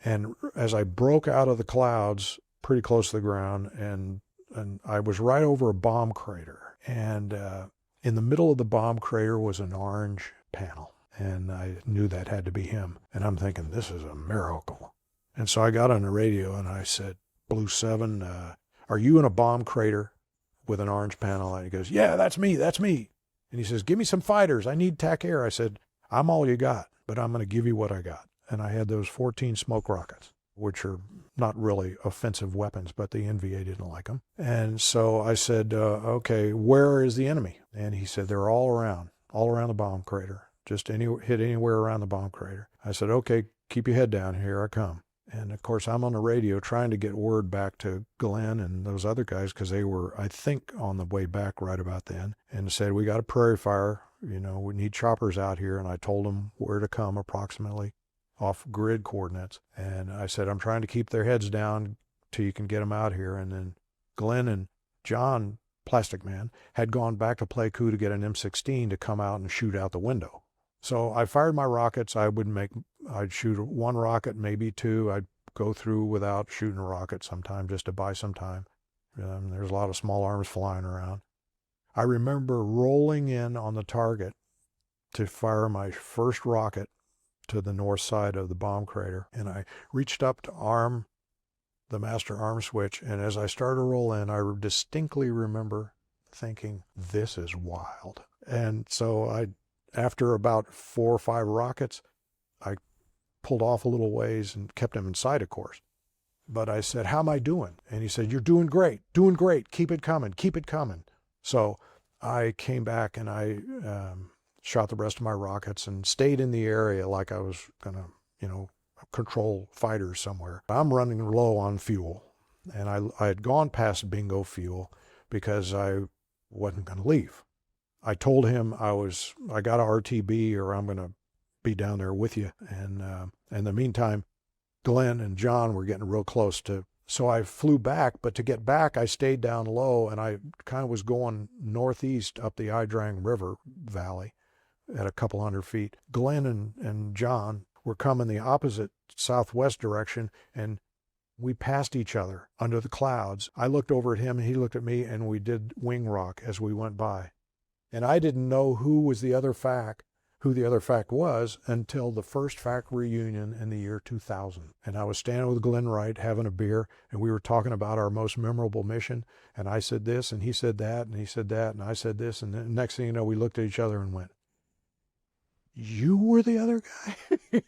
And as I broke out of the clouds pretty close to the ground, and I was right over a bomb crater. And in the middle of the bomb crater was an orange panel. And I knew that had to be him. And I'm thinking, this is a miracle. And so I got on the radio and I said, Blue 7, are you in a bomb crater with an orange panel? And he goes, yeah, that's me, that's me. And he says, give me some fighters. I need TAC Air. I said, I'm all you got, but I'm going to give you what I got. And I had those 14 smoke rockets, which are not really offensive weapons, but the NVA didn't like them. And so I said, okay, where is the enemy? And he said, they're all around the bomb crater. Just hit anywhere around the bomb crater. I said, okay, keep your head down. Here I come. And of course, I'm on the radio trying to get word back to Glenn and those other guys, because they were, I think, on the way back right about then, and said, we got a prairie fire. You know, we need choppers out here. And I told them where to come approximately off grid coordinates. And I said, I'm trying to keep their heads down till you can get them out here. And then Glenn and John, Plastic Man, had gone back to Pleiku to get an M16 to come out and shoot out the window. So I fired my rockets. I'd shoot one rocket, maybe two. I'd go through without shooting a rocket sometime just to buy some time. There's a lot of small arms flying around. I remember rolling in on the target to fire my first rocket to the north side of the bomb crater. And I reached up to arm the master arm switch. And as I started to roll in, I distinctly remember thinking, this is wild. And so after about 4 or 5 rockets, I pulled off a little ways and kept him in sight, of course. But I said, how am I doing? And he said, you're doing great, keep it coming, keep it coming. So I came back and I shot the rest of my rockets and stayed in the area like I was going to, control fighters somewhere. I'm running low on fuel, and I had gone past bingo fuel because I wasn't going to leave. I told him I got a RTB, or I'm going to be down there with you. And in the meantime, Glenn and John were getting real close to, so I flew back. But to get back, I stayed down low, and I kind of was going northeast up the Idrang River Valley at a couple hundred feet. Glenn and John were coming the opposite southwest direction, and we passed each other under the clouds. I looked over at him, and he looked at me, and we did wing rock as we went by. And I didn't know who the other FAC was until the first FAC reunion in the year 2000. And I was standing with Glenn Wright having a beer, and we were talking about our most memorable mission. And I said this, and he said that, and he said that, and I said this. And the next thing you know, we looked at each other and went, you were the other guy?